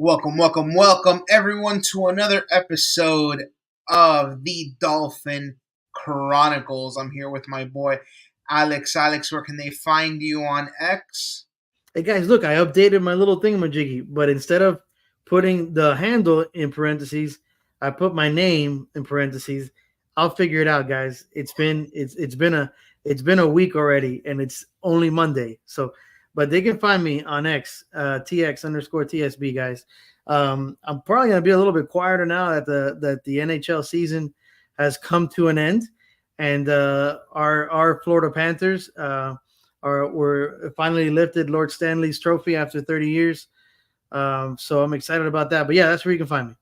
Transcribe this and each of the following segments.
Welcome, everyone, to another episode of the Dolphin Chronicles. I'm here with my boy Alex. Alex, where can they find you on X? Hey guys, look, I updated my little thingamajiggy, but instead of putting the handle in parentheses, I put my name in parentheses. I'll figure it out, guys. It's been a week already, and it's only Monday. So, but they can find me on X, TX_TSB, guys. I'm probably gonna be a little bit quieter now that the NHL season has come to an end, and our Florida Panthers. Were finally lifted Lord Stanley's trophy after 30 years. So I'm excited about that. But yeah, that's where you can find me.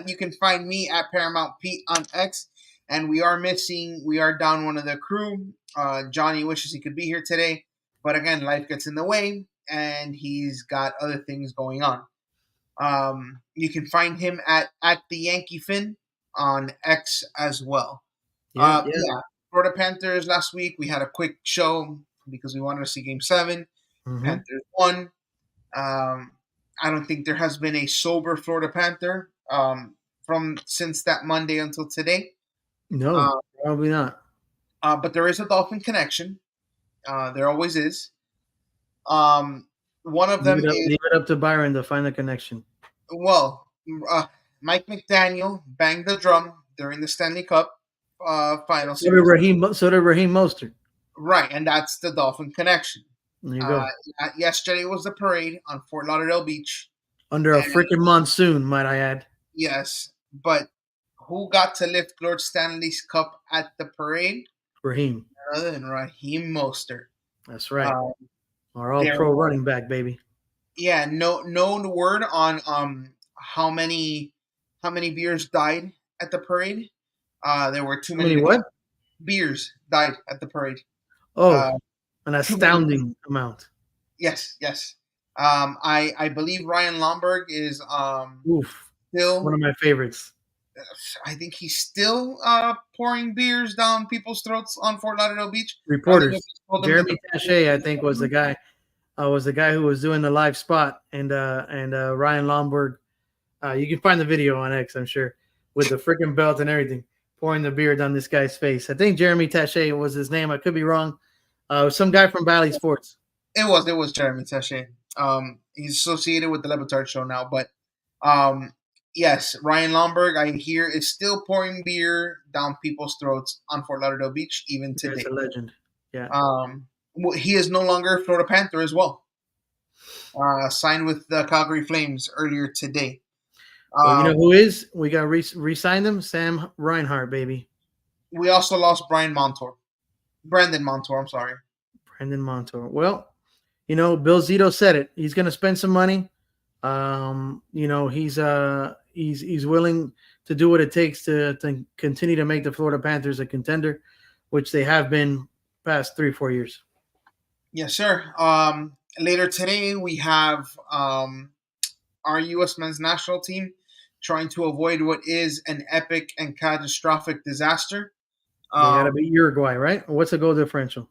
You can find me at Paramount Pete on X. And we are down one of the crew. Johnny wishes he could be here today. But again, life gets in the way and he's got other things going on. You can find him at the Yankee Fin on X as well. Yeah. Florida Panthers last week. We had a quick show because we wanted to see Game 7. Mm-hmm. Panthers won. I don't think there has been a sober Florida Panther from since that Monday until today. No, probably not. But there is a Dolphin connection. There always is. One of them leave it up to Byron to find the connection. Well, Mike McDaniel banged the drum during the Stanley Cup final series. So did Raheem Mostert. Right, and that's the Dolphin connection. There you go. Yesterday was the parade on Fort Lauderdale Beach. Under a freaking monsoon, might I add. Yes, but who got to lift Lord Stanley's Cup at the parade? Raheem. Other than Raheem Mostert. That's right. Our all-pro running back, baby. Yeah, no word on how many beers died at the parade. There were too many. What? Beers died at the parade. Oh, an astounding amount. Yes. I believe Ryan Lomberg is still one of my favorites. I think he's still pouring beers down people's throats on Fort Lauderdale Beach. Reporters. Jeremy Taché, I think, was the guy. Who was doing the live spot, and Ryan Lomberg. You can find the video on X, I'm sure, with the freaking belt and everything, pouring the beer down this guy's face. I think Jeremy Taché was his name. I could be wrong. Some guy from Bally Sports. It was Jeremy Taché. He's associated with the Levitard show now, but yes, Ryan Lomberg, I hear, is still pouring beer down people's throats on Fort Lauderdale Beach even today. He's a legend. Yeah. He is no longer a Florida Panther as well. Signed with the Calgary Flames earlier today. Well, you know who is? We got re-signed them? Sam Reinhart, baby. We also lost Brandon Montour, I'm sorry. Brandon Montour. Well, Bill Zito said it. He's going to spend some money. He's willing to do what it takes to continue to make the Florida Panthers a contender, which they have been past 3-4 years. Yes, sir. Later today, we have our U.S. men's national team trying to avoid what is an epic and catastrophic disaster. They got to beat Uruguay, right? What's the goal differential?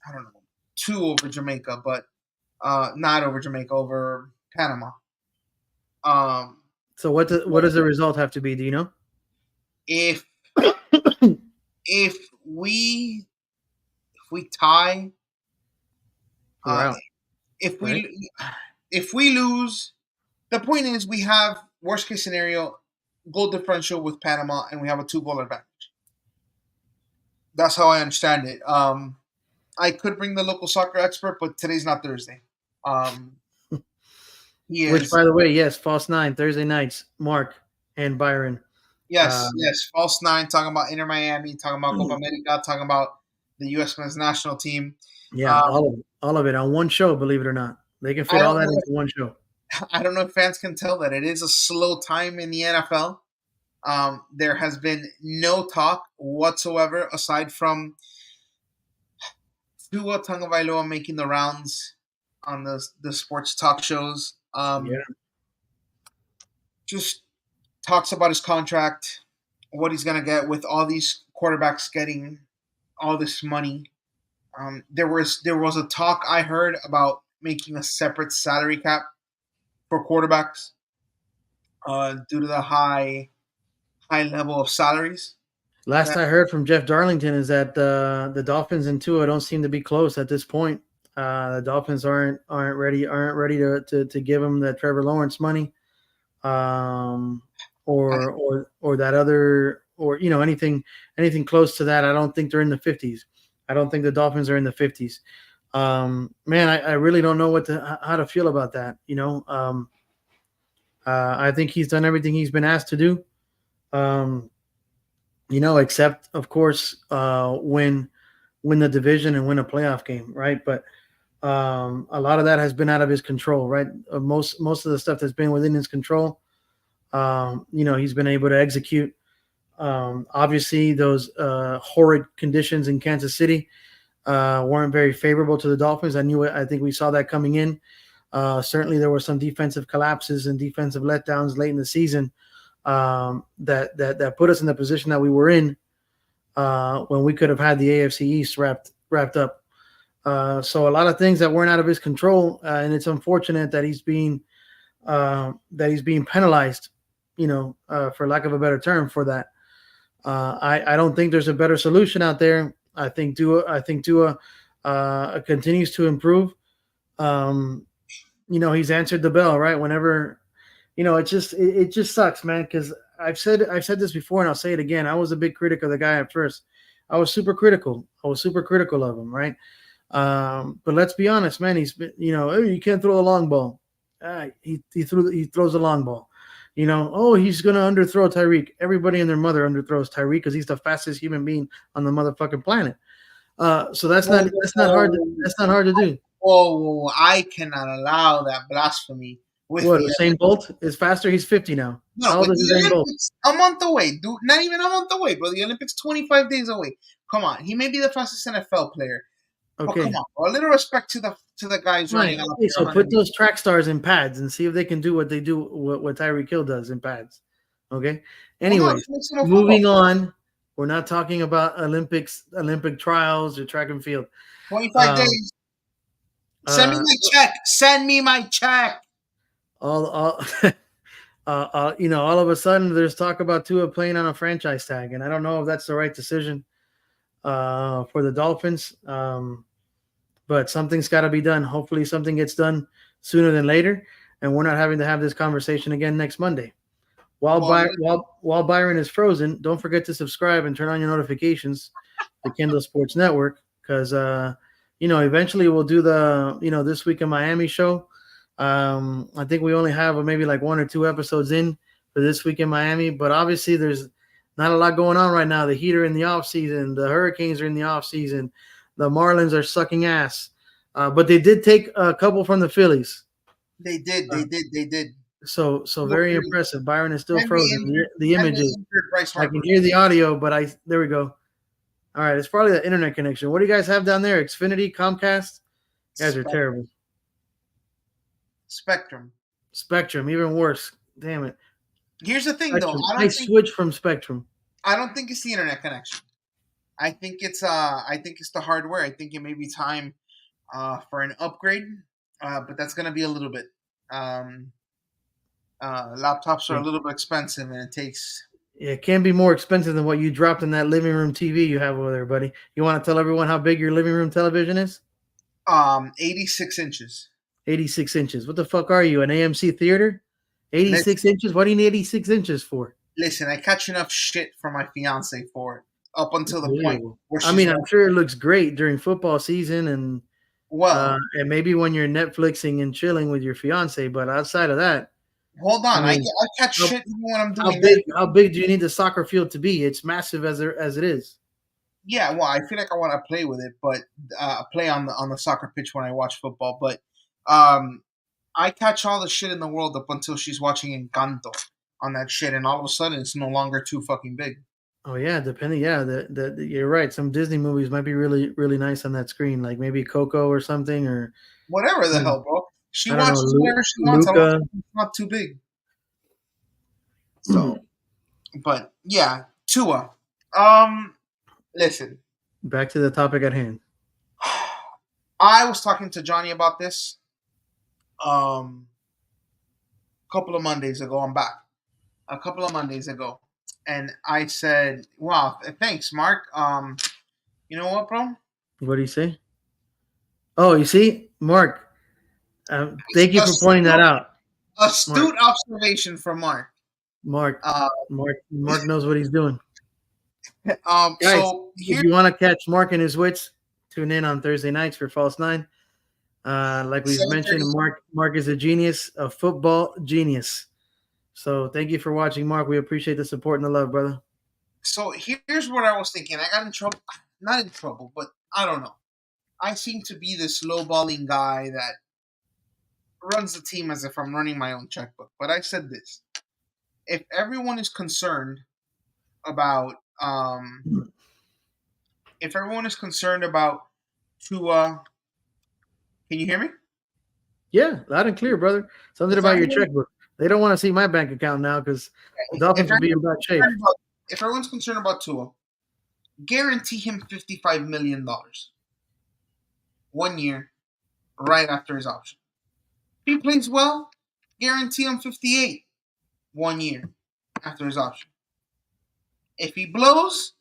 I don't know. 2 over Jamaica, but not over Jamaica, over Panama. So what does the result have to be? Do you know? If we tie, if we lose, the point is we have worst case scenario goal differential with Panama, and we have a 2-goal advantage. That's how I understand it. I could bring the local soccer expert, but today's not Thursday. Which, by the way, yes, False 9 Thursday nights. Mark and Byron. Yes, False 9 talking about Inter Miami, talking about Copa America, talking about the U.S. men's national team. Yeah, all of it on one show. Believe it or not, they can fit all that into one show. I don't know if fans can tell that it is a slow time in the NFL. There has been no talk whatsoever aside from Tua Tagovailoa making the rounds on the sports talk shows. Just talks about his contract, what he's going to get with all these quarterbacks getting all this money. There was a talk I heard about making a separate salary cap for quarterbacks due to the high level of salaries. Last That I heard from Jeff Darlington is that the Dolphins and Tua don't seem to be close at this point. The Dolphins aren't ready to give him the Trevor Lawrence money, um, or that other, or anything close to that. I don't think they're in the 50s. I don't think the Dolphins are in the 50s. Man, I really don't know how to feel about that. I think he's done everything he's been asked to do. Um, except of course win the division and win a playoff game, right? But a lot of that has been out of his control, right? Most of the stuff that's been within his control, he's been able to execute. Obviously, those horrid conditions in Kansas City weren't very favorable to the Dolphins. I think we saw that coming in. Certainly, there were some defensive collapses and defensive letdowns late in the season that put us in the position that we were in when we could have had the AFC East wrapped up. So a lot of things that weren't out of his control, and it's unfortunate that he's being penalized, for lack of a better term, for that. I don't think there's a better solution out there. I think Tua continues to improve. He's answered the bell, right? Whenever, it just sucks, man. Because I've said this before, and I'll say it again. I was a big critic of the guy at first. I was super critical. Of him, right? But let's be honest, man. He's been, "Hey, you can't throw a long ball." He throws a long ball. Oh, he's gonna underthrow Tyreek. Everybody and their mother underthrows Tyreek because he's the fastest human being on the motherfucking planet. So that's whoa, not that's not hard. That's not hard to do. whoa, I cannot allow that blasphemy with What, the Usain Bolt is faster? He's 50 now. no How old with is the Usain Bolt? Olympics a month away, dude. Not even a month away, bro. The Olympics 25 days away. Come on, he may be the fastest NFL player, but come Okay, on, bro. A little respect to the guys running fine. out Okay, there so put 100 meters. those track stars in pads and see if they can do what they do, what Tyreek Hill does in pads. Okay. Well, no, Anyways, it's mixing of football. moving on. We're not talking about Olympic trials, or track and field. 25 Um, days. Send me uh, my check. Send me my check. all all of a sudden there's talk about Tua playing on a franchise tag, and I don't know if that's the right decision for the Dolphins. But something's got to be done. Hopefully, something gets done sooner than later, and we're not having to have this conversation again next Monday. Well, While Byron is frozen, don't forget to subscribe and turn on your notifications to Kendall Sports Network, because eventually we'll do the This Week in Miami show. I think we only have maybe like 1 or 2 episodes in for This Week in Miami, but obviously there's not a lot going on right now. The Heat are in the off season, the Hurricanes are in the off season, the Marlins are sucking ass, but they did take a couple from the Phillies. they did. Uh, They did. so Feel very free. impressive. Byron is still Henry frozen. injured. The Henry images, injured Bryce I can Harper. hear the audio, but there we go. All right, it's probably the internet connection. What do you guys have down there? Xfinity, Comcast? You guys are terrible. Spectrum. Spectrum, even worse. Damn it. Here's the thing, Spectrum. though. I switched from Spectrum. I don't think it's the internet connection. I think it's the hardware. I think it may be time for an upgrade, but that's gonna be a little bit. Laptops are a little bit expensive, and it takes It can be more expensive than what you dropped in that living room TV you have over there, buddy. You want to tell everyone how big your living room television is? 86 inches. 86 inches. What the fuck are you, an AMC theater? 86 Listen, inches? What do you need 86 inches for? listen, I catch enough shit from my fiance for it up until the point Unbelievable. where I she's mean, like, I'm sure it looks great during football season well, and maybe when you're Netflixing and chilling with your fiance, but outside of that, hold I on. I mean, catch how, shit even when I'm how doing that. big how big do you need the soccer field to be? It's massive as it is. Yeah, well, I feel like I want to play with it, but play on the soccer pitch when I watch football. But um, I catch all the shit in the world up until she's watching Encanto on that shit, and all of a sudden it's no longer too fucking big. Oh yeah, depending. Yeah, you're right. Some Disney movies might be really really nice on that screen, like maybe Coco or something, or Whatever the hell, bro. She I don't know, watches whatever she wants. I don't Luca. think it's not too big. So, but yeah, Tua. Um, Listen, Back to the topic at hand. I was talking to Johnny about this. Um, couple of Mondays ago. I'm back. A couple of Mondays ago, and I said, "Wow, thanks, Mark. You know what, bro? What do you say? Oh, you see, Mark. Thank you for pointing that out, Mark. Astute observation from Mark. Mark. Uh, Mark knows what he's doing. Guys, so if here, you want to catch Mark and his wits, tune in on Thursday nights for False Nine. Like we've mentioned, 7:30. Mark is a genius, a football genius. So thank you for watching, Mark. We appreciate the support and the love, brother. So here's what I was thinking. I got in trouble, not in trouble, but I don't know. I seem to be this lowballing guy that runs the team as if I'm running my own checkbook. But I said this: if everyone is concerned about, if everyone is concerned about Tua, can you hear me? Yeah, loud and clear, brother. Something If about your everyone, checkbook. They don't want to see my bank account now because the Dolphins if will be in everyone's bad shape. concerned about, if everyone's concerned about Tua, guarantee him $55 million 1 year right after his option. If he plays well, guarantee him 58 1 year after his option. If he blows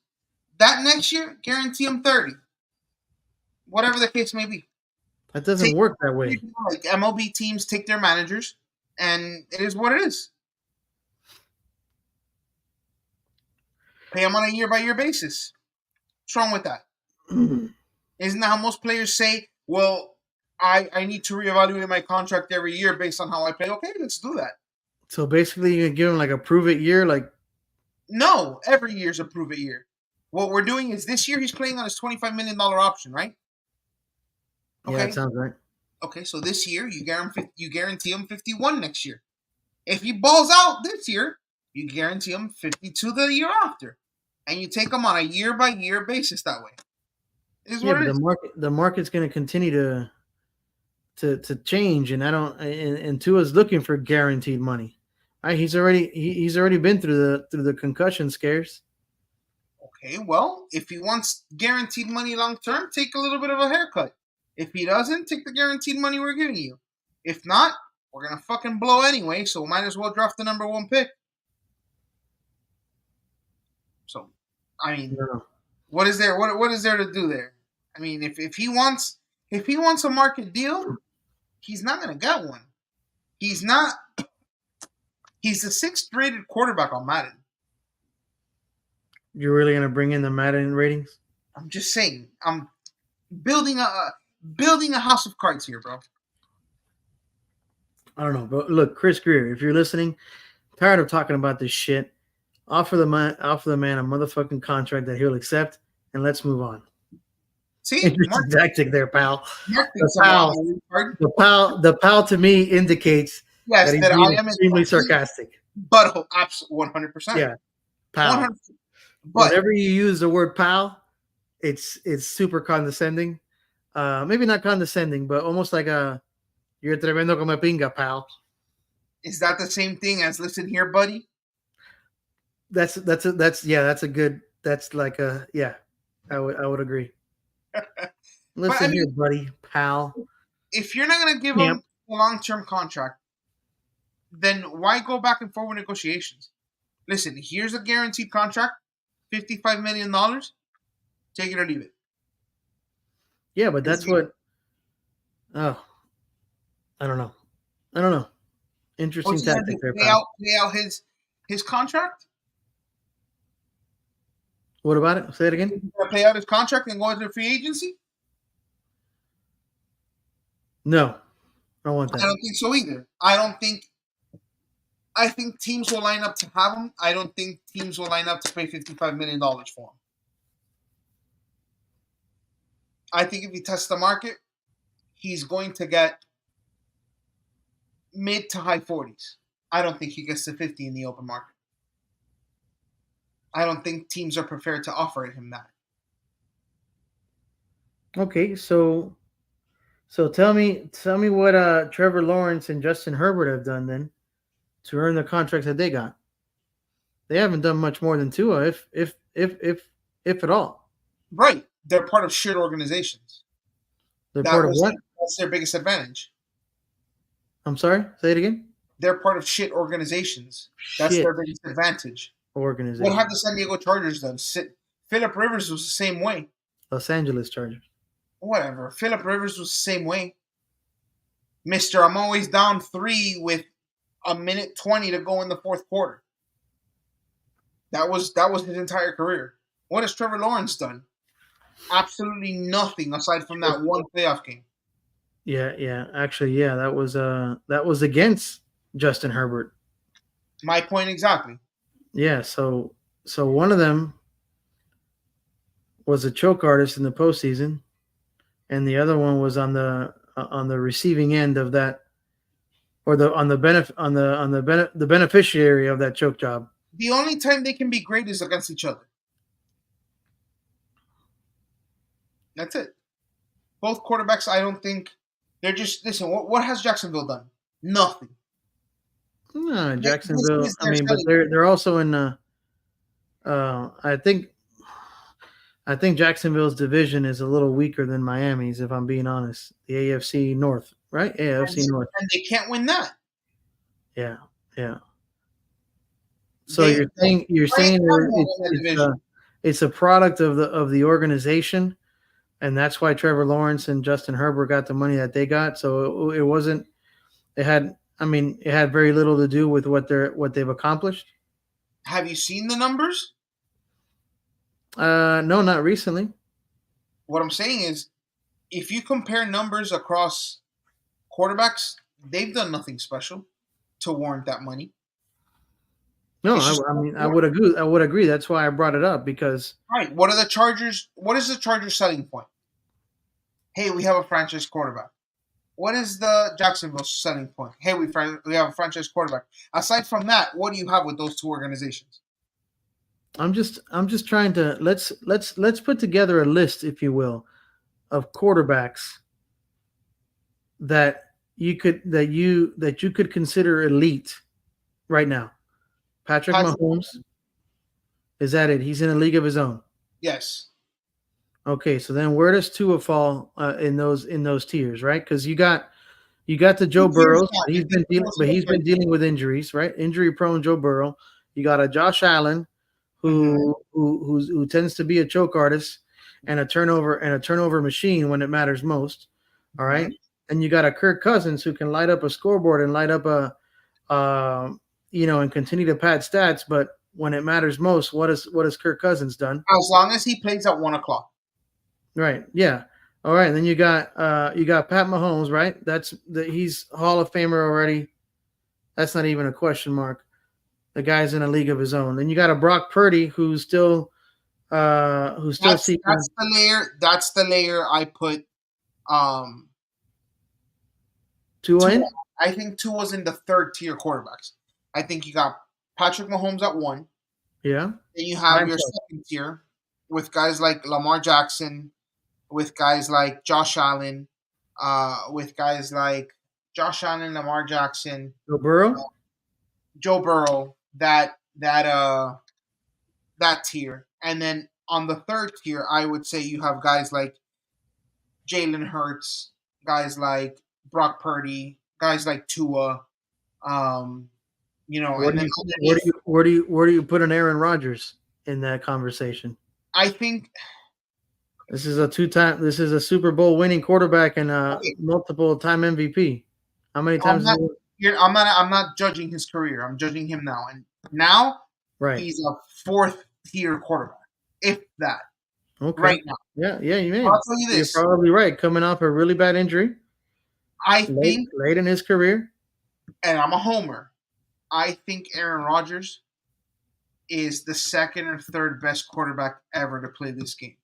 that next year, guarantee him 30. Whatever the case may be. That doesn't Take work that way. like MLB teams take their managers, and it is what it is. Pay them on a year by year basis. What's wrong with that? Isn't that how most players say, well, I need to reevaluate my contract every year based on how I play? Okay, let's do that. So basically, you give him like a prove it year, like No, every year's a prove it year. What we're doing is this year he's playing on his $25 million option, right? yeah, Okay. that sounds right. Okay, so this year you guarantee him 51 next year. If he balls out this year, you guarantee him 52 the year after. And you take him on a year by year basis that way. It is Yeah, what but it is. the market's going to continue to change, and I don't. And Tua's looking for guaranteed money. Right? He's already been through the concussion scares. Okay, well, if he wants guaranteed money long term, take a little bit of a haircut. If he doesn't, take the guaranteed money we're giving you. If not, we're gonna fucking blow anyway, so might as well draft the number one pick. So, I mean, No. what is there? What is there to do there? I mean, if he wants a market deal, he's not gonna get one. He's not. He's the sixth rated quarterback on Madden. You're really going to bring in the Madden ratings? I'm just saying. I'm building a house of cards here, bro. I don't know, but look, Chris Greer, if you're listening, tired of talking about this shit. Offer the man a motherfucking contract that he'll accept, and let's move on. See, Interesting tactic there, pal. Mark The pal to me indicates yes, that he's that being I am extremely sarcastic. But absolutely 100%. Yeah, pal. 100%. But Whenever you use the word pal, it's super condescending. Maybe not condescending, but almost like you're tremendo como pinga, pal. is that the same thing as listen here, buddy? That's like a yeah. I would agree. Listen here, buddy, pal. If you're not gonna give him a long-term contract, then why go back and forth with negotiations? Listen, here's a guaranteed contract, $55 million. Take it or leave it. Yeah, but that's what. Oh, I don't know. Interesting tactic there, pal. Pay out his contract. What about it? Say it again. He's gonna pay out his contract and go into free agency. No, I don't want that. I don't think so either. I think teams will line up to have him. I don't think teams will line up to pay $55 million for him. I think if he tests the market, he's going to get mid to high 40s. I don't think he gets to 50 in the open market. I don't think teams are prepared to offer him that. Okay, so tell me what Trevor Lawrence and Justin Herbert have done then to earn the contracts that they got. They haven't done much more than Tua, if at all. Right, they're part of shit organizations. They're part of what? That's their biggest advantage. I'm sorry. Say it again. they're part of shit organizations. That's Shit their biggest advantage. What have organization. the San Diego Chargers done? Philip Rivers was the same way. Los Angeles Chargers. Whatever. Philip Rivers was the same way. Mister, I'm always down 3 with a minute 20 to go in the fourth quarter. That was his entire career. What has Trevor Lawrence done? Absolutely nothing aside from that one playoff game. Yeah, yeah. Actually, yeah, that was against Justin Herbert. My point exactly. Yeah, so one of them was a choke artist in the postseason, and the other one was on the receiving end of that, or the on the benefit the beneficiary of that choke job. The only time they can be great is against each other. That's it. Both quarterbacks, I don't think they're just listen. What has Jacksonville done? Nothing. No, This Jacksonville. is I their mean, but selling point. they're also in. I think Jacksonville's division is a little weaker than Miami's, if I'm being honest. The AFC North, right? And AFC North. and they can't win that. Yeah, yeah. So They you're Lions saying have won in that division. it's a product of the organization, and that's why Trevor Lawrence and Justin Herbert got the money that they got. So it wasn't. It had. I mean, it had very little to do with what they've accomplished. Have you seen the numbers? No, not recently. What I'm saying is, if you compare numbers across quarterbacks, they've done nothing special to warrant that money. No, It's just I mean, I would agree. I would agree. That's why I brought it up because right. What are the Chargers? What is the Chargers' selling point? Hey, we have a franchise quarterback. What is the Jacksonville selling point? Hey, we have a franchise quarterback. Aside from that, what do you have with those two organizations? I'm just trying to let's put together a list, if you will, of quarterbacks that you could consider elite right now. Patrick Patrick, Mahomes, is that it? He's in a league of his own. yes. Okay, so then where does Tua fall in those tiers, right? Because you got the Joe Who cares Burrows, about? but I think it was in the he's been third. dealing with injuries, right? Injury prone Joe Burrow. You got a Josh Allen Mhm, who tends to be a choke artist and a turnover machine when it matters most. All right, mhm. and you got a Kirk Cousins who can light up a scoreboard and light up a and continue to pad stats, but when it matters most, what has Kirk Cousins done? As long as he plays at 1 o'clock. Right. Yeah. All right. And then you got Pat Mahomes, right? He's Hall of Famer already. That's not even a question mark. The guy's in a league of his own. Then you got a Brock Purdy who's still seeking That's the layer. That's the layer I put. Um, Tua Tua. in. I think Tua's in the third tier quarterbacks. I think you got Patrick Mahomes at 1. Yeah. Then you By have your himself. second tier with guys like Lamar Jackson, with guys like Josh Allen, with guys like Josh Allen, Lamar Jackson, Joe Burrow. Joe Burrow. That tier, and then on the third tier, I would say you have guys like Jalen Hurts, guys like Brock Purdy, guys like Tua. Um, and then underneath, Where do you put an Aaron Rodgers in that conversation? I think This is a Super Bowl winning quarterback and a okay, multiple time MVP. How many I'm times has not. he won? I'm not judging his career. I'm judging him now, and now Right. he's a fourth tier quarterback, if that. Okay. Right now, Yeah, yeah, you may. I'll tell you You're this. probably right. Coming off a really bad injury I think, late in his career. and I'm a homer. I think Aaron Rodgers is the second or third best quarterback ever to play this game.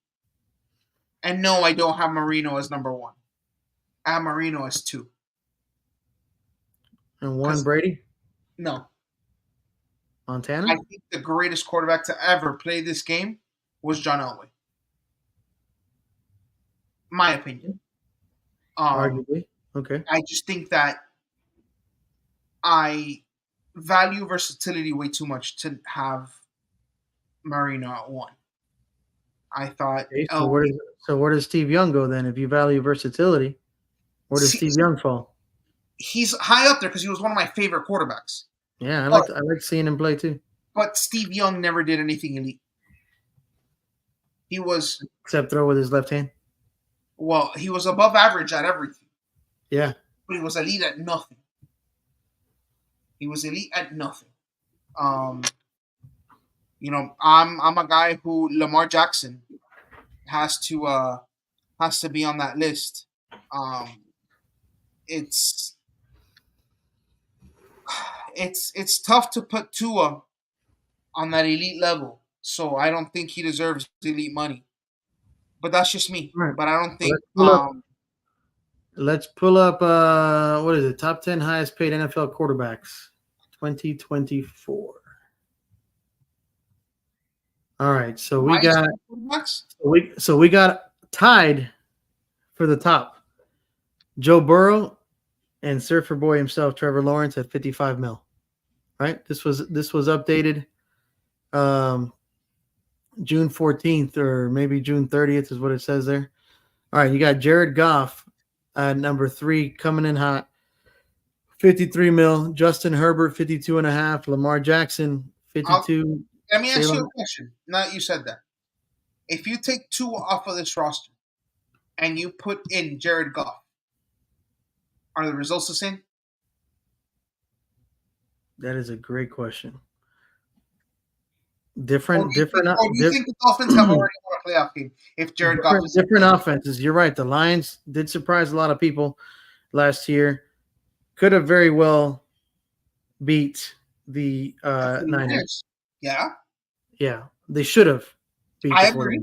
And no, I don't have Marino as number 1. I have Marino as 2. And one Because Brady, no, I Montana, think the greatest quarterback to ever play this game was John Elway. My opinion. Um, arguably. Okay. I just think that I value versatility way too much to have Marino at 1. I thought Okay. Elway. So where does Steve Young go then? If you value versatility, where does See, Steve Young fall? he's high up there because he was one of my favorite quarterbacks. Yeah, But I like seeing him play too. but Steve Young never did anything elite. He was Except throw with his left hand. he was above average at everything, Yeah. but he was elite at nothing. He was elite at nothing. Um, I'm a guy who Lamar Jackson has to be on that list. Um, it's it's tough to put Tua on that elite level, so I don't think he deserves elite money. But that's just me. All right. But I don't think Let's pull up what is it? Top 10 highest paid NFL quarterbacks 2024. All right. So we got we got tied for the top. Joe Burrow and Surfer Boy himself, Trevor Lawrence, at 55 mil. Right? This was updated June 14th or maybe June 30th is what it says there. All right, you got Jared Goff at number 3 coming in hot. 53 mil. Justin Herbert, 52 and a half. Lamar Jackson, 52. Let me ask you a question. Now that you said that. If you take Tua off of this roster and you put in Jared Goff, are the results the same? That is a great question. Different. Or do you think the Dolphins have already won a playoff game if Jared Goff is different offenses? You're right. The Lions did surprise a lot of people last year. Could have very well beat the Niners. Yeah. Yeah, they should have. I agree.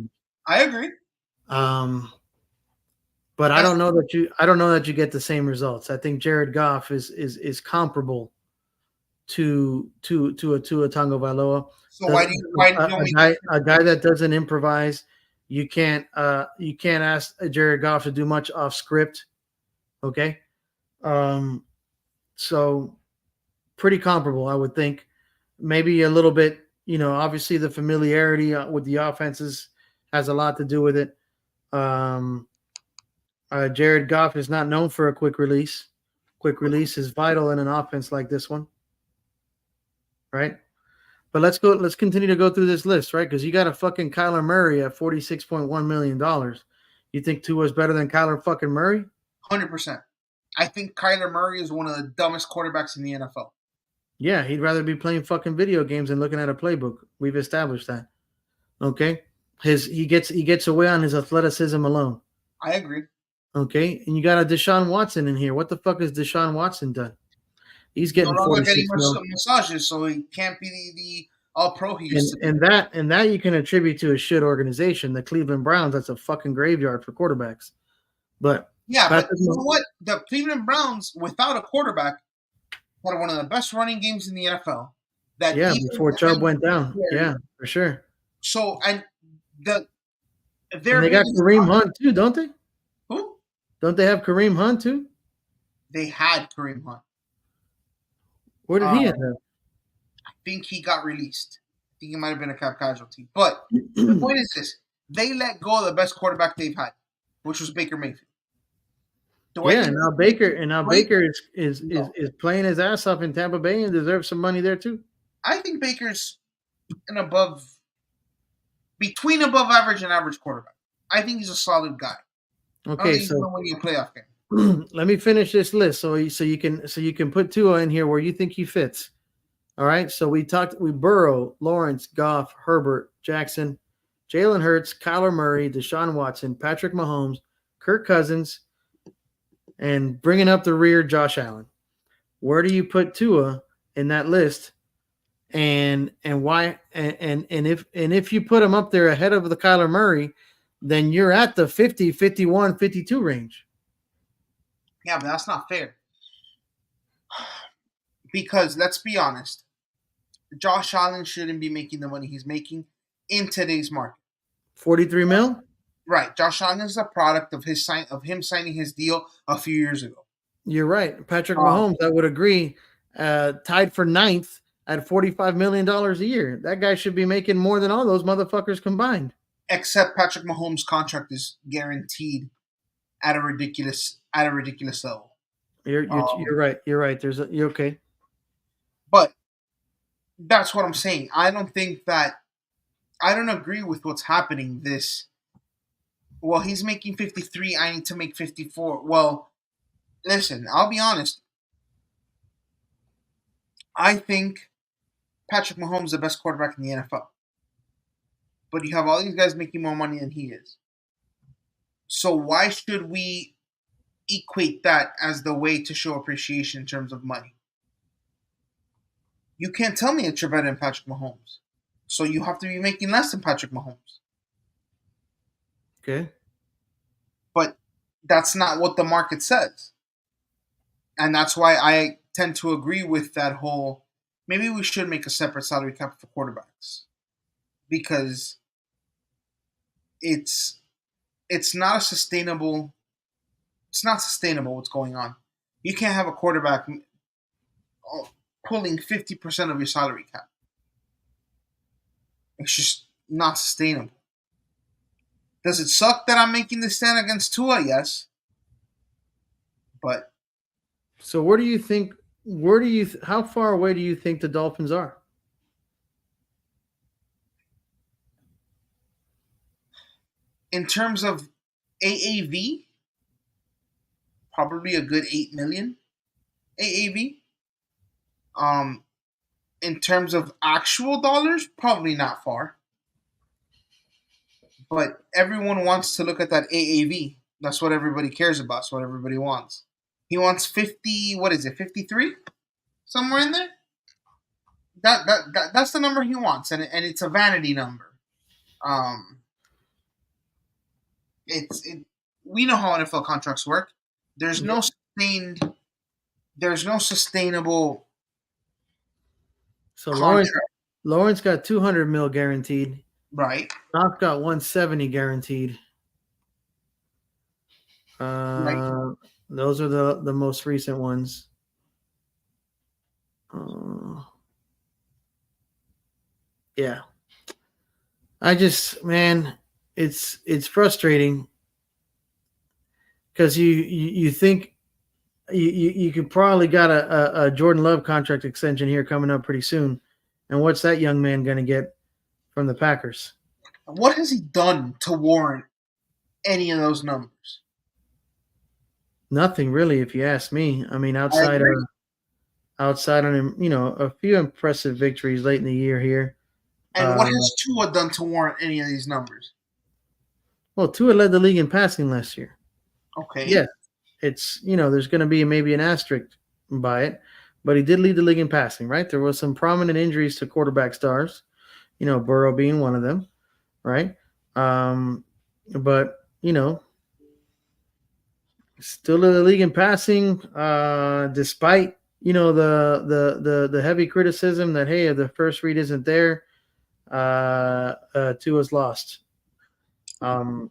But I don't know that you get the same results. I think Jared Goff is comparable to a Tua Tagovailoa. So why do you a guy that doesn't improvise? You can't ask Jared Goff to do much off script. Okay, so pretty comparable, I would think. Maybe a little bit. Obviously the familiarity with the offenses has a lot to do with it. Jared Goff is not known for a quick release. Quick release is vital in an offense like this one, right? But let's continue to go through this list, right? Because you got a fucking Kyler Murray at $46.1 million. You think Tua is better than Kyler fucking Murray? 100%. I think Kyler Murray is one of the dumbest quarterbacks in the NFL. Yeah, he'd rather be playing fucking video games than looking at a playbook. We've established that. Okay? He gets away on his athleticism alone. I agree. Okay? And you got a Deshaun Watson in here. What the fuck has Deshaun Watson done? He's getting 46 massages, so he can't be the all-pro he used to be. And that you can attribute to a shit organization, the Cleveland Browns. That's a fucking graveyard for quarterbacks. But yeah, but you know what? The Cleveland Browns, without a quarterback, had one of the best running games in the NFL. Before Chubb went down. Yeah, for sure. So they got Kareem Hunt too, don't they? Who? Don't they have Kareem Hunt too? They had Kareem Hunt. Where did he end up? I think he got released. I think he might have been a cap casualty. But the point is this: they let go of the best quarterback they've had, which was Baker Mayfield. Now Baker is playing his ass off in Tampa Bay and deserves some money there too. I think Baker's between above average and average quarterback. I think he's a solid guy. Okay, so when you playoff game. Let me finish this list so you can put Tua in here where you think he fits. All right. So we Burrow, Lawrence, Goff, Herbert, Jackson, Jalen Hurts, Kyler Murray, Deshaun Watson, Patrick Mahomes, Kirk Cousins, and bringing up the rear, Josh Allen. Where do you put Tua in that list? And why? And if you put him up there ahead of the Kyler Murray, then you're at the 50, 51, 52 range. Yeah, but that's not fair. Because let's be honest, Josh Allen shouldn't be making the money he's making in today's market. 43 mil? Right. Josh Allen is a product of him signing his deal a few years ago. You're right. Patrick Mahomes, I would agree, tied for 9th at $45 million a year. That guy should be making more than all those motherfuckers combined. Except Patrick Mahomes' contract is guaranteed at a ridiculous level. You're right. You're right. You're okay. But that's what I'm saying. I don't agree with what's happening. Well, he's making 53. I need to make 54. Well, listen, I'll be honest. I think Patrick Mahomes is the best quarterback in the NFL. But you have all these guys making more money than he is. So why should we equate that as the way to show appreciation in terms of money? You can't tell me that you're better than Patrick Mahomes. So you have to be making less than Patrick Mahomes. Okay. But that's not what the market says. And that's why I tend to agree with that whole maybe we should make a separate salary cap for quarterbacks. Because it's it's not a sustainable it's not sustainable what's going on. You can't have a quarterback pulling 50% of your salary cap. It's just not sustainable. Does it suck that I'm making the stand against Tua? Yes. But So where do you think? Where do you? How far away do you think the Dolphins are? in terms of AAV, probably a good 8 million AAV. Um, in terms of actual dollars, probably not far. But everyone wants to look at that AAV. That's what everybody cares about. That's what everybody wants. He wants 50. What is it? 53, somewhere in there. That's the number he wants, and it's a vanity number. Um, we know how NFL contracts work. There's Yeah. no sustained. There's no sustainable So contract, Lawrence got 200 mil guaranteed. right? Knox got 170 guaranteed. Right. Uh, those are the most recent ones. Uh, yeah, I just man, it's frustrating because you think you could probably got a Jordan Love contract extension here coming up pretty soon, and what's that young man going to get from the Packers? What has he done to warrant any of those numbers? Nothing really, if you ask me. I mean, I agree. outside on him, a few impressive victories late in the year here. And what Uh, has Tua done to warrant any of these numbers? well, Tua led the league in passing last year. Okay. Yes, it's there's going to be maybe an asterisk by it, but he did lead the league in passing, right? There was some prominent injuries to quarterback stars, Burrow being one of them, right? But still in the league in passing, despite the heavy criticism that hey, the first read isn't there, Tua's lost. And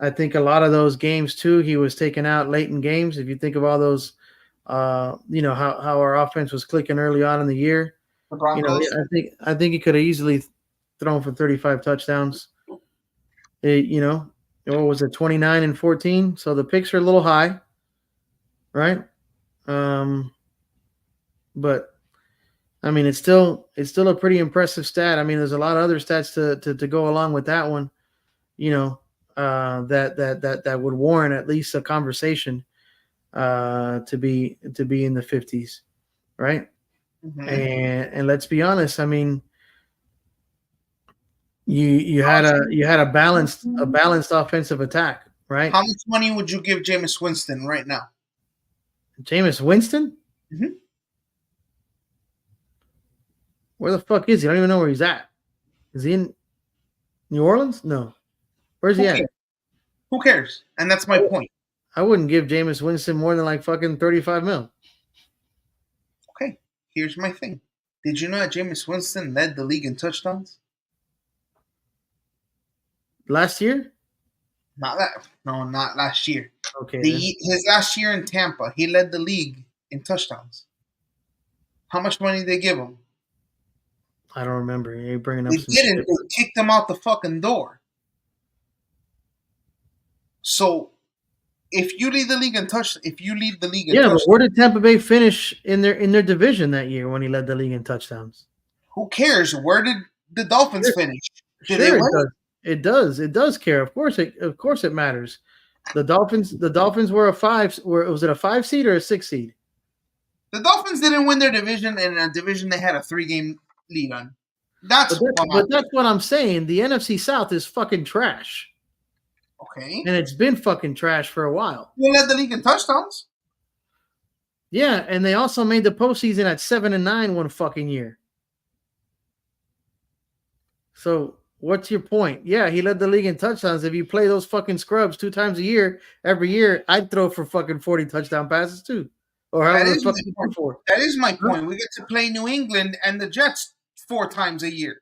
I think a lot of those games too, he was taken out late in games. If you think of all those, how our offense was clicking early on in the year, The Broncos. I think he could have easily thrown for 35 touchdowns. What was it, 29 and 14? So the picks are a little high, right? Um, but I mean, it's still a pretty impressive stat. I mean, there's a lot of other stats to go along with that one. That would warrant at least a conversation to be in the 50s, right? Mm-hmm. And let's be honest. I mean, you had a balanced offensive attack, right? How much money would you give Jameis Winston right now? Jameis Winston, Mm-hmm. where the fuck is he? I don't even know where he's at. Is he in New Orleans? No. Where's he Who at? cares? Who cares? And that's my point. I wouldn't give Jameis Winston more than like fucking 35 mil. Okay, here's my thing. Did you know that Jameis Winston led the league in touchdowns? Last year? Not that. No, not last year. Okay, then. His last year in Tampa, he led the league in touchdowns. How much money did they give him? I don't remember. You're bringing They up some didn't. shit. They kicked him out the fucking door. So If you lead the league in Yeah, but touch, where did Tampa Bay finish in their division that year when he led the league in touchdowns? who cares? Where did the Dolphins Sure, finish? Did they sure it win? does. It does. It does care. Of course it matters. The Dolphins were a five. Was it a 5 seed or a 6 seed? The Dolphins didn't win their division in a division they had a 3 game lead on. But That's that's what but matters. that's what I'm saying. The NFC South is fucking trash, Okay. and it's been fucking trash for a while. Who led the league in touchdowns? Yeah, and they also made the postseason at 7-9 one fucking year. So what's your point? Yeah, he led the league in touchdowns. If you play those fucking scrubs 2 times a year, every year, I'd throw for fucking 40 touchdown passes too, or That however the is fuck my you throw point. for. That is my Huh? point. We get to play New England and the Jets 4 times a year.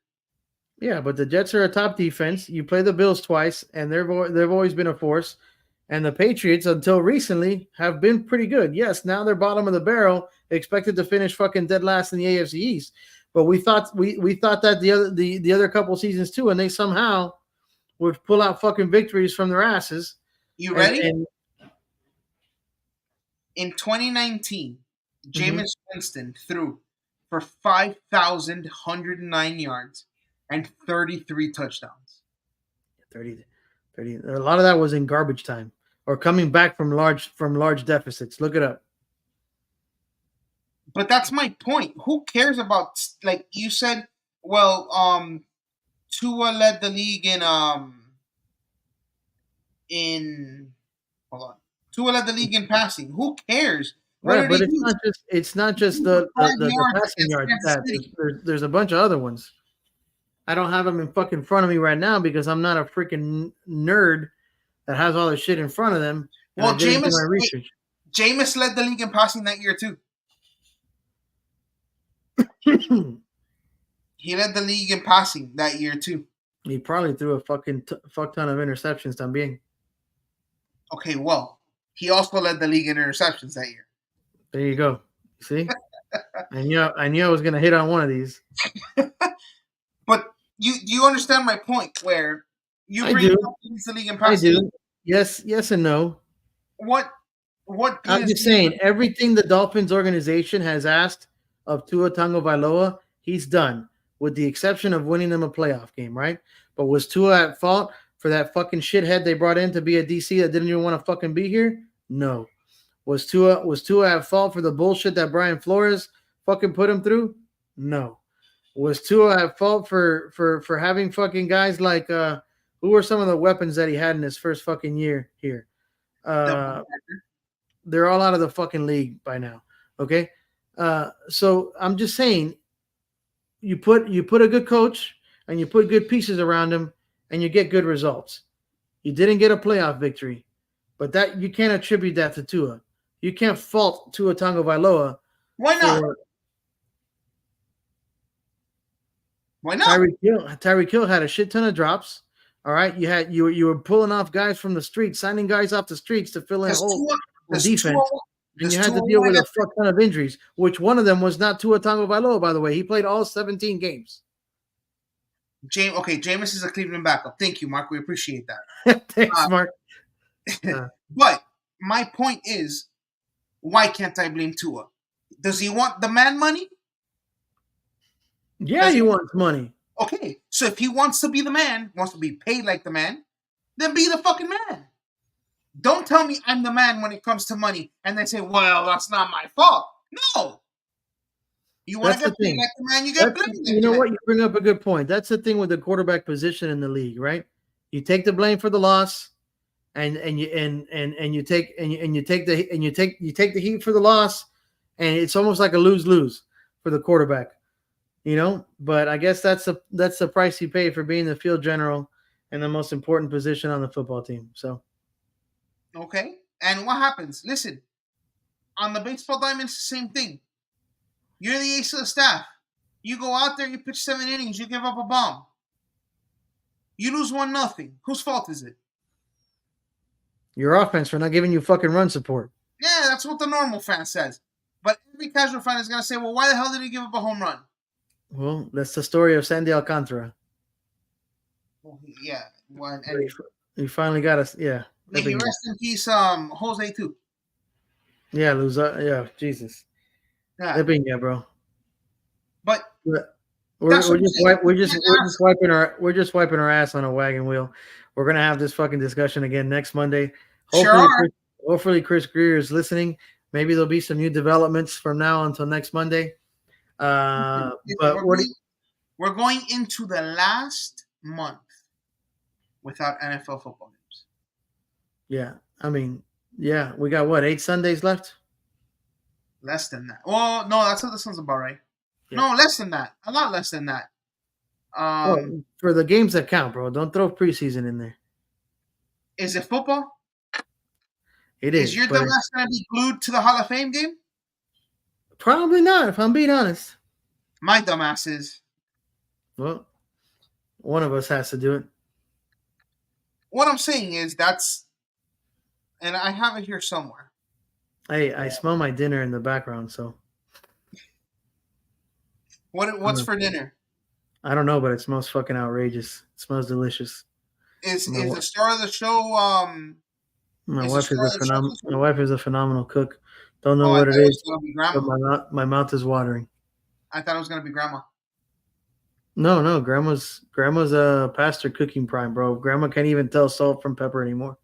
Yeah, but the Jets are a top defense. You play the Bills twice, and they've always been a force. And the Patriots, until recently, have been pretty good. Yes, now they're bottom of the barrel, expected to finish fucking dead last in the AFC East. But we thought that the other couple seasons too, and they somehow would pull out fucking victories from their asses. You And ready? and In 2019, mhm, Jameis Winston threw for 5,109 yards and 33 touchdowns. 30, 30. A lot of that was in garbage time or coming back from large deficits. Look it up. But that's my point. Who cares about, like you said? Well, Tua led the league in hold on. Tua led the league in passing. Who cares? What Right, did but he it's do? not just it's not He just threw for the the, 5 the, the yards passing against yard Kansas stats. City. There's a bunch of other ones. I don't have them in fucking front of me right now because I'm not a freaking nerd that has all the shit in front of them, and I Well, didn't do Jameis my research. Jameis led the league in passing that year too. He led the league in passing that year too. He probably threw a fucking fuck ton of interceptions también. Okay, well, he also led the league in interceptions that year. There you go. See, I knew I was gonna hit on one of these. But you understand my point where you I bring do. up the league in I passing. do. Yes and no. What what I'm just PSP? saying everything the Dolphins organization has asked of Tua Tagovailoa, he's done, with the exception of winning them a playoff game, right? But was Tua at fault for that fucking shithead they brought in to be a DC that didn't even want to fucking be here? No. Was Tua at fault for the bullshit that Brian Flores fucking put him through? No. Was Tua at fault for having fucking guys like who were some of the weapons that he had in his first fucking year here? Uh they're all out of the fucking league by now. Okay. So I'm just saying you put a good coach and you put good pieces around him and you get good results. You didn't get a playoff victory, but that you can't attribute that to Tua. You can't fault Tua Tagovailoa Why not? for Why not? Tyreek Hill. Tyreek Hill had a shit ton of drops. All right, you were pulling off guys from the streets, signing guys off the streets to fill in Does holes Tua on does Tua defense, and you does had Tua to deal want with to a get fuck ton of injuries, which one of them was not Tua Tagovailoa, by the way. He played all 17 games. James? Okay, Jameis is a Cleveland backup. Thank you, Mark. We appreciate that. Thanks, Mark. Uh, But my point is, why can't I blame Tua? Does he want the man money? yeah, Does he he? wants money. Okay, so if he wants to be the man, wants to be paid like the man, then be the fucking man. Don't tell me I'm the man when it comes to money, and then say, "Well, that's not my fault." No, you want That's to the get paid thing. like the man, you get That's paid you like the know man. what, you bring up a good point. That's the thing with the quarterback position in the league, right? You take the blame for the loss, and you take the heat for the loss, and it's almost like a lose-lose for the quarterback, But I guess that's the price you pay for being the field general and the most important position on the football team. So Okay, and what happens? Listen, on the baseball diamond, it's the same thing. You're the ace of the staff. You go out there, you pitch 7 innings, you give up a bomb. You lose 1-0. Whose fault is it? your offense for not giving you fucking run support. Yeah, that's what the normal fan says. But every casual fan is gonna say, "Well, why the hell did he give up a home run?" Well, that's the story of Sandy Alcantara. Well, yeah, well, He and he finally got us. Yeah. May De he pinga. rest in peace, Jose too. Yeah, loser. Yeah, Jesus. Yeah, De pinga, bro. but We're, that's what we're I'm just saying. You can't we're just ask. wiping our ass on a wagon wheel. We're gonna have this fucking discussion again next Monday. Sure Hopefully, are. hopefully Chris Greer is listening. Maybe there'll be some new developments from now until next Monday. Listen, But what? we're going into the last month without NFL football games. Yeah, I mean, yeah, we got what 8 Sundays left. Less than that. Well, no, that's what this one's about, right? Yeah. No, less than that. A lot less than that. Well, for the games that count, bro, don't throw preseason in there. Is it football? It Is is, your but dumbass gonna be glued to the Hall of Fame game? probably not. If I'm being honest. My dumbass is. Well, one of us has to do it. What I'm saying is that's, and I have it here somewhere. Hey, I smell my dinner in the background, so What's for dinner? I don't know, but it smells fucking outrageous. It smells delicious. My, Is the star of the show my is the wife is star a of the show phenom- this My week? wife is a phenomenal cook. Don't know Oh, I what thought it it was is, gonna be but grandma. my mouth is watering. I thought it was gonna be grandma. No, no, grandma's a pastor cooking prime, bro. Grandma can't even tell salt from pepper anymore.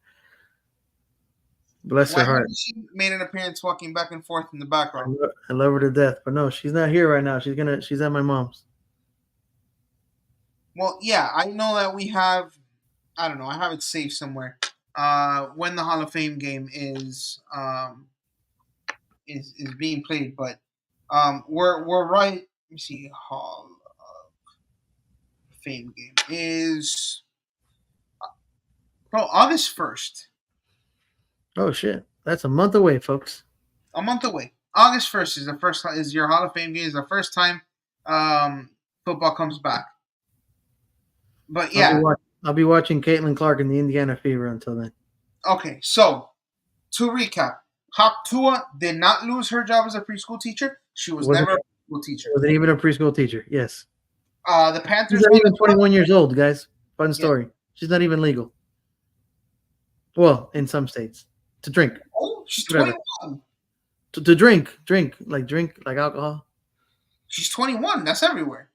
Bless Why her heart. hasn't she made an appearance walking back and forth in the background? I love her to death, but no, she's not here right now. She's at my mom's. Well, yeah, I know that we have. I don't know. I have it saved somewhere. When the Hall of Fame game is being played, but we're right. Let me see. Hall of Fame game is August 1st. Oh shit, that's a month away, folks. A month away. August 1st is the first is your Hall of Fame game. Is the first time um, football comes back. But yeah, I'll be watching Caitlin Clark in the Indiana Fever until then. okay. So to recap, Hawk Tua did not lose her job as a preschool teacher. She was Wasn't never a preschool teacher. wasn't even a preschool teacher. Yes, The she's Panthers not won the even cup. 21 years old, guys. Fun Yeah. story. She's not even legal. Well, in some states, to drink, Oh, she's whatever. 21. To drink like alcohol. She's 21. That's everywhere.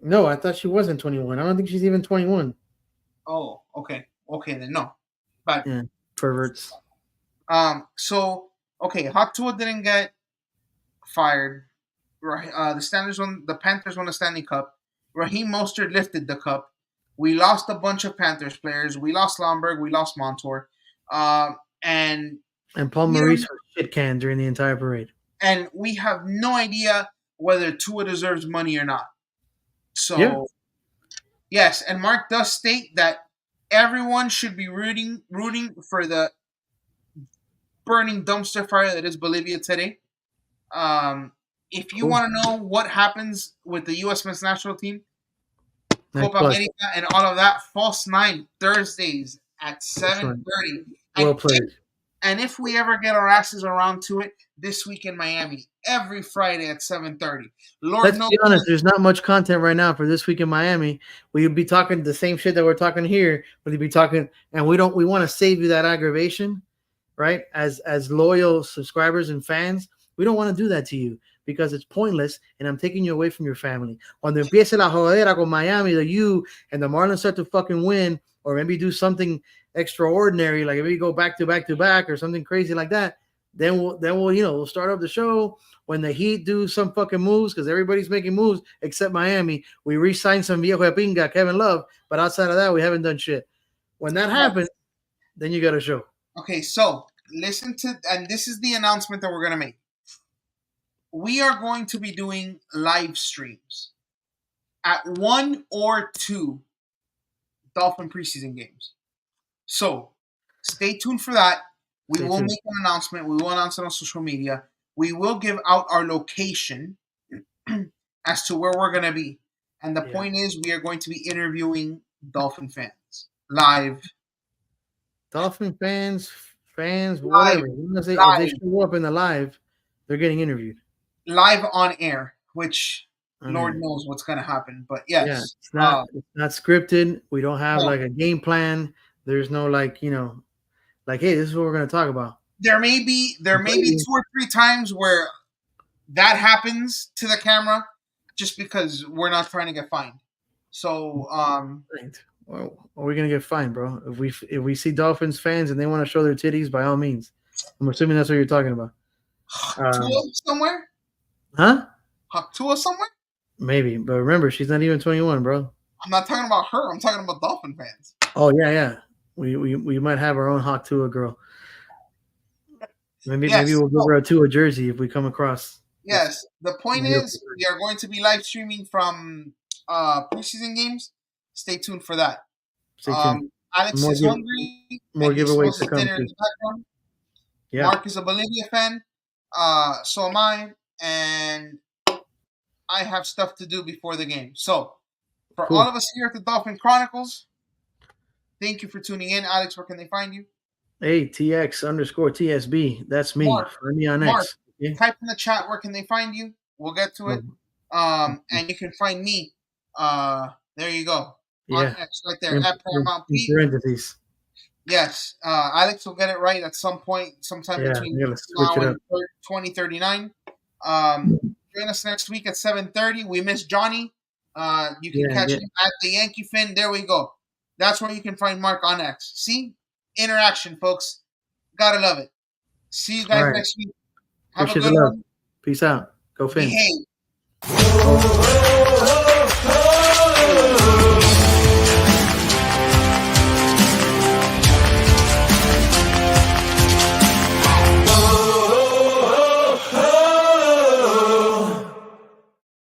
No, I thought she wasn't 21. I don't think she's even 21. Oh, okay. Okay, then no. But Yeah, perverts. so okay, Hawk Tua didn't get fired. The Panthers won the Stanley Cup. Raheem Mostert lifted the cup. We lost a bunch of Panthers players. We lost Lomberg. We lost Montour. And And Paul we Maurice don't, was shit canned during the entire parade. and we have no idea whether Tua deserves money or not. So Yeah. yes, and Mark does state that everyone should be rooting for the burning dumpster fire that is Bolivia today. If you Cool. want to know what happens with the U.S. men's national team, Next Copa plus. America and all of that, False Nine Thursdays at That's right. 7:30. Well played. And if we ever get our asses around to it, this week in Miami, every Friday at 7:30. Lord Let's knows. be honest. There's not much content right now for this week in Miami. We'd be talking the same shit that we're talking here. We'd be talking, and we don't. We want to save you that aggravation, right? As loyal subscribers and fans, we don't want to do that to you because it's pointless, and I'm taking you away from your family. Cuando empiece la jodera con Miami, the U and the Marlins start to fucking win, or maybe do something extraordinary, like maybe go back to back to back or something crazy like that. Then we'll we'll start up the show when the Heat do some fucking moves because everybody's making moves except Miami. We re-signed some viejo de pinga, Kevin Love, but outside of that, we haven't done shit. When that happens, then you got a show. Okay, so listen to, and this is the announcement that we're gonna make. We are going to be doing live streams at 1 or 2 Dolphin preseason games. So stay tuned for that. We will make an announcement. We will announce it on social media. We will give out our location as to where we're going to be. And the point is, we are going to be interviewing Dolphin fans live. Dolphin fans, whatever. If they show up in the live, they're getting interviewed. Live on air, which Lord knows what's going to happen. But yes. Yeah, it's not scripted. We don't have like a game plan. There's no like Like, hey, this is what we're gonna talk about. There may be 2 or 3 times where that happens to the camera, just because we're not trying to get fined. So Well, are we gonna get fined, bro? If we see Dolphins fans and they want to show their titties, by all means. I'm assuming that's what you're talking about. Tua somewhere, Huh? Tua somewhere. Maybe, but remember, she's not even 21, bro. I'm not talking about her. I'm talking about Dolphin fans. Oh yeah. We might have our own Hawk Tua girl. Maybe we'll give her a Tua jersey if we come across. Yes. The point is, we are going to be live streaming from preseason games. Stay tuned for that. Stay tuned. Alex is hungry. More giveaways to come. Dinner in the background. Yeah. Mark is a Bolivia fan. So am I, and I have stuff to do before the game. So, for all of us here at the Dolphin Chronicles, thank you for tuning in. Alex, where can they find you? Hey, TX_TSB. That's me. Find me on Mark, X. Okay? Type in the chat where can they find you. We'll get to it. And you can find me. There you go. On X right there at Paramount Pete. Parentheses. Yes. Alex will get it right at some point, sometime between now and 2039. Join us next week at 7:30. We miss Johnny. You can catch him at the Yankee Fin. There we go. That's where you can find Mark on X. See? Interaction, folks. Gotta love it. See you guys next week. Have a good one. Peace out. Go Fins. Behave.